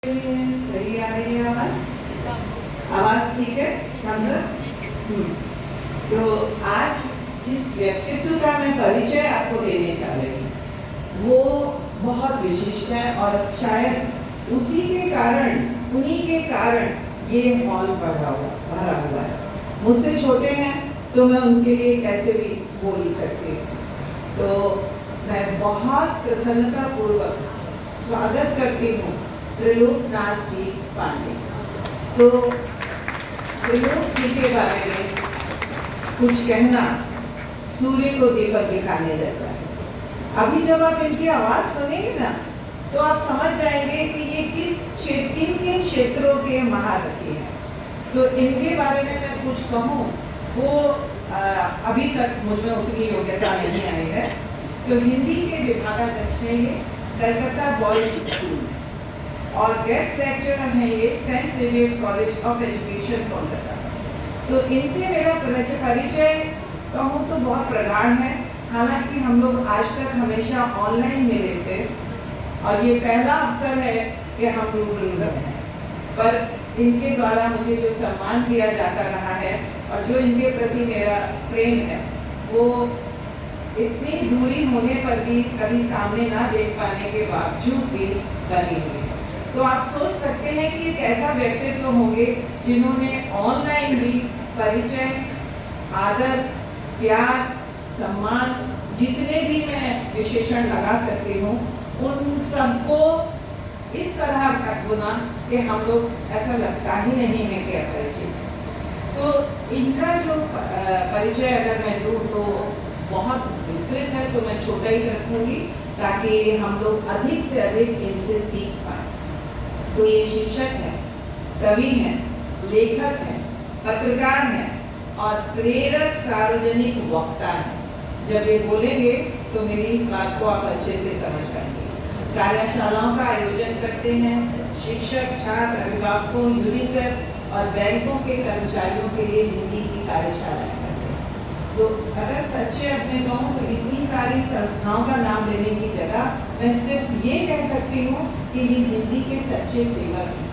सही आ रही है आवाज ठीक है तो आज जिस व्यक्तित्व का मैं परिचय आपको देने जा रही हूँ वो बहुत विशिष्ट है और शायद उन्हीं के कारण ये मॉल भरा हुआ है। मुझसे छोटे हैं तो मैं उनके लिए कैसे भी बोल ही सकती हूँ। तो मैं बहुत प्रसन्नता पूर्वक स्वागत करती हूँ त्रिलोकनाथ जी पांडे। तो त्रिलोक जी के बारे में कुछ कहना सूर्य को दीपक दिखाने जैसा है। अभी जब आप इनकी आवाज सुनेंगे ना तो आप समझ जाएंगे कि ये किन किन क्षेत्रों के महारथी हैं। तो इनके बारे में मैं कुछ कहूँ वो अभी तक मुझमें उतनी योग्यता नहीं आई है। तो हिंदी के विभागाध्यक्ष हैं ये कलकत्ता बॉयज स्कूल में और गेस्ट लेक्चरर हैं ये Saint Xavier's College of Education Kolkata. तो इनसे मेरा परिचय कहूँ तो बहुत प्रगाढ़ है। हालांकि हम लोग आज तक हमेशा ऑनलाइन मिले थे और ये पहला अवसर है कि हम रूबरू हैं। पर इनके द्वारा मुझे जो सम्मान दिया जाता रहा है और जो इनके प्रति मेरा प्रेम है वो इतनी दूरी होने पर भी कभी सामने ना देख पाने के बावजूद भी बनी हुई है। तो आप सोच सकते हैं कि एक ऐसा व्यक्तित्व होंगे जिन्होंने ऑनलाइन भी परिचय, आदर, प्यार, सम्मान जितने भी मैं विशेषण लगा सकती हूँ उन सबको इस तरह का गुना कि हम लोग ऐसा लगता ही नहीं है कि अपरिचित। तो इनका जो परिचय अगर मैं दूँ तो बहुत विस्तृत है, तो मैं छोटा ही रखूंगी ताकि हम लोग अधिक से अधिक इनसे सीख पाए। तो ये शिक्षक हैं, कवि हैं, लेखक हैं, पत्रकार हैं और प्रेरक सार्वजनिक वक्ता हैं। जब ये बोलेंगे तो मेरी इस बात को आप अच्छे से समझ पाएंगे। कार्यशालाओं का आयोजन करते हैं, शिक्षक, छात्र, अभिभावकों, यूनिसेफ और बैंकों के कर्मचारियों के लिए हिंदी की कार्यशालाएं करते हैं। तो अगर सच्चे अपने कहूँ तो इतनी सारी संस्थाओं का नाम लेने की जगह मैं सिर्फ ये कह सकती हूँ कि ये हिंदी के सच्चे सेवक हैं।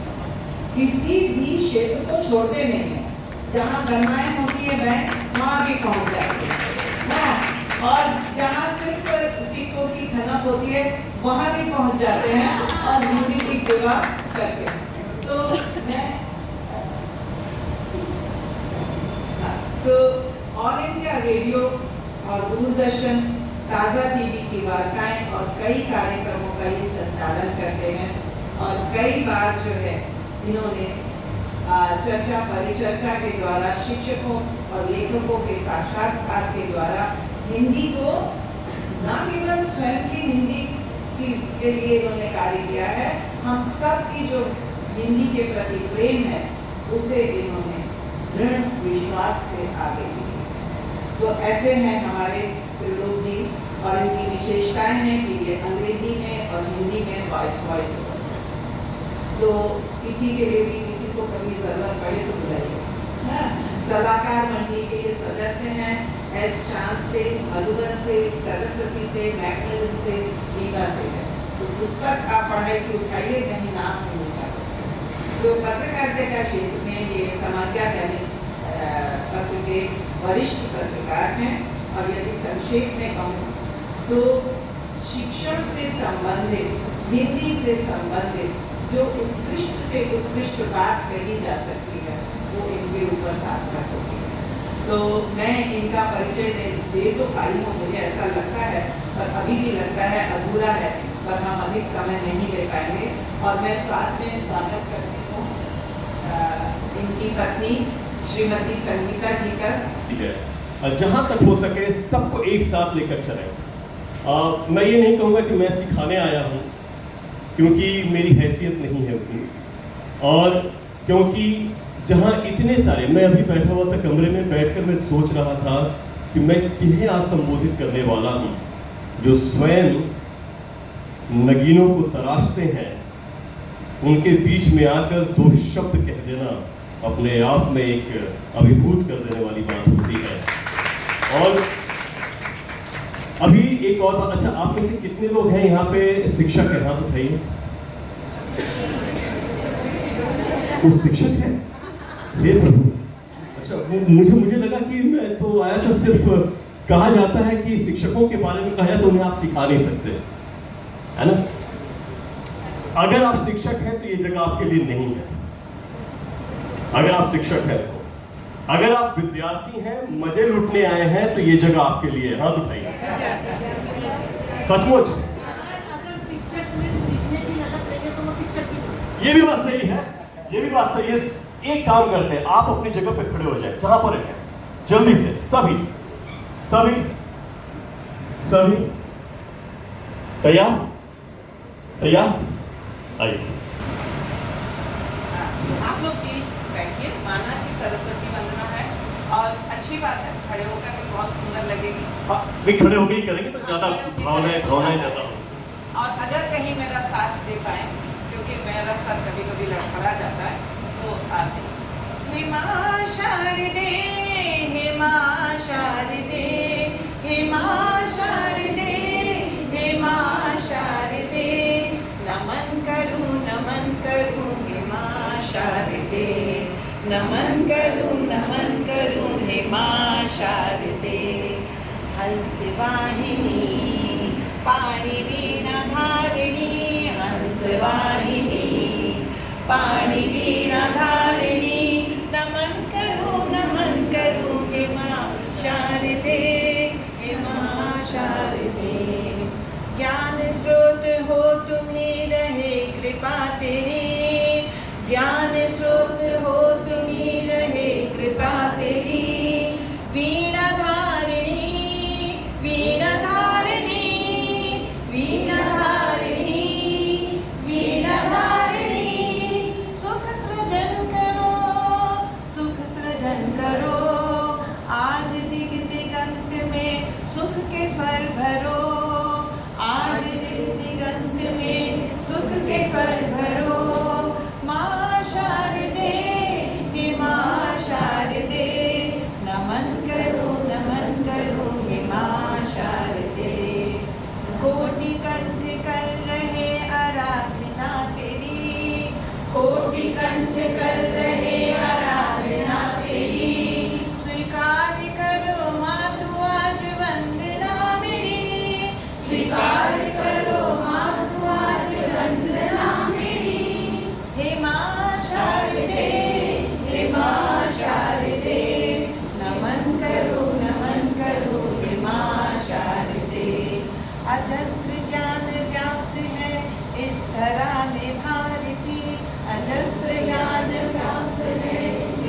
किसी भी क्षेत्र को छोड़ते नहीं है। जहाँ गणनाएं होती है बैंक वहाँ भी पहुँच जाते हैं और जहाँ सिर्फ सिक्कों की खनक होती है वहाँ भी पहुँच जाते हैं और हिंदी की सेवा करते हैं। तो ऑल इंडिया रेडियो और दूरदर्शन, ताज़ा टीवी की वार्ताएं और कई कार्यक्रमों का ये संचालन करते हैं और कई बार जो है इन्होंने चर्चा परिचर्चा के द्वारा शिक्षकों और लेखकों के साक्षात्कार के द्वारा हिंदी को न केवल स्वयं की हिंदी के लिए इन्होंने कार्य किया है, हम सब की जो हिंदी के प्रति प्रेम है उसे इन्होंने दृढ़ विश्वास से आगे ली। तो ऐसे हैं हमारे त्रिलोक जी और इनकी विशेषताएं हैं कि ये अंग्रेजी में और हिंदी में वॉइस तो किसी के लिए भी किसी को कभी जरूरत पड़े तो बुलाइए। सलाहकार मंडली के ये सदस्य हैं एस चांद से, मधुबन से, सरस्वती से, मैकमिलन से, रीवा से है। तो पुस्तक आप पढ़ाई की उठाइए, कहीं नाम नहीं होगा। तो पत्रकारिता का क्षेत्र में ये समाचार दैनिक पत्र के वरिष्ठ पत्रकार हैं और यदि संक्षेप में कहूँ तो शिक्षण से संबंधित, हिंदी से संबंधित जो उत्कृष्ट से उत्कृष्ट बात कही जा सकती है वो इनके ऊपर सार्थक होती है। तो मैं इनका परिचय दे तो पाई हूँ, मुझे ऐसा लगता है पर अभी भी लगता है अधूरा है, पर हम अधिक समय नहीं ले पाएंगे। और मैं साथ में स्वागत करती हूँ इनकी पत्नी श्रीमती संगीता जी का। जहाँ तक हो सके सबको एक साथ लेकर चलें। मैं ये नहीं कहूँगा कि मैं सिखाने आया हूँ क्योंकि मेरी हैसियत नहीं है उतनी, और क्योंकि जहाँ इतने सारे, मैं अभी बैठा हुआ था कमरे में बैठकर मैं सोच रहा था कि मैं किन्हें आज संबोधित करने वाला हूँ जो स्वयं नगीनों को तराशते हैं, उनके बीच में आकर दो शब्द कह देना अपने आप में एक अभिभूत कर देने वाली बात होती है। और अभी एक और बात, अच्छा आप में से कितने लोग हैं यहाँ पे शिक्षक हैं? हाथ उठाइए। वो शिक्षक है? हे प्रभु। अच्छा, मुझे लगा कि मैं तो आया था सिर्फ, कहा जाता है कि शिक्षकों के बारे में कहा तो उन्हें आप सिखा नहीं सकते, है ना? अगर आप शिक्षक हैं तो ये जगह आपके लिए नहीं है। अगर आप शिक्षक हैं, अगर आप विद्यार्थी हैं, मजे लूटने आए हैं, तो ये जगह आपके लिए है। हाथ उठाइए। सचमुच ये भी बात सही है, ये भी बात सही है। एक काम करते हैं, आप अपनी जगह पे खड़े हो जाए जहां पर हैं, जल्दी से सभी सभी सभी तैयार तैयार, आइए। आप लोग प्लीज बैठिए। माना कि सरस्वती वंदना है और अच्छी बात है, खड़े होकर भी बहुत सुंदर लगेगी। हाँ, नहीं खड़े होकर ही करेंगे तो ज्यादा भावनाएं ज्यादा होंगी। और अगर कहीं मेरा साथ दे पाए, क्योंकि मेरा सर कभी कभी लड़खड़ा जाता है, तो आते हे मां शारदे, हे मां शारदे, हे मां शारदे, हे मां शारदे, नमन करूं हे मां शारदे, नमन करूं हे मां शारदे। हंसवाहिनी पाणी वीणा धारिणी, हंसवाहिनी पाणी वीणा धारिणी, नमन करूं हे मां शारदे, हे मां शारदे। ज्ञान स्रोत हो तुम्ही रहे कृपा तेरी, ज्ञान स्रोत हो तुम्ही रहे कृपा तेरी, वीणा धारिणी, वीणा धारिणी, वीणा धारिणी, वीणा धारिणी। सुख सृजन करो, आज दिग दिगंत में सुख के स्वर भरो, आज दिग दिगंत में सुख के स्वर भरो। मां शारदे, हे मां शारदे, नमन करूं हे मां शारदे। कोटि कंठ कर रहे आराधना तेरी, कोटि कंठ कर रहे आराधना तेरी, स्वीकार करो मां तू आज वंदना मेरी, स्वीकार करो मां तू आज वंदना मेरी। हे मां शारदे, हे मां शारदे, नमन करूं हे मां शारदे। अजस्त्र ज्ञान व्याप्त है इस धरा में भारती, अजस्त्र ज्ञान व्याप्त है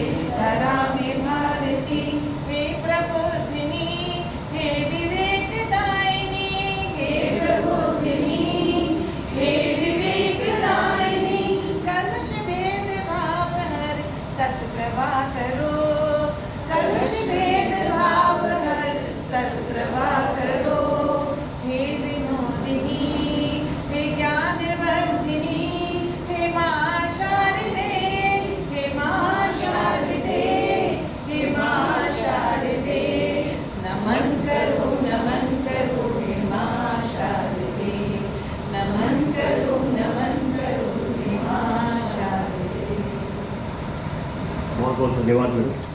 इस धरा में भारती। हे प्रबोधिनी, हे विवेक दायिनी, हे प्रबोधिनी, हे विवेक दायिनी, कलश भेद भाव हर सत्प्रभा करो, कलश भेद भाव हर सत्प्रभा करो। हे विनोदिनी, हे ज्ञानवर्धिनी, हे मां शारदे, हे मां शारदे, हे मां शारदे, नमन करूं हे मां शारदे, नमन करूं हे मां शारदे। बहुत बहुत धन्यवाद मैडम।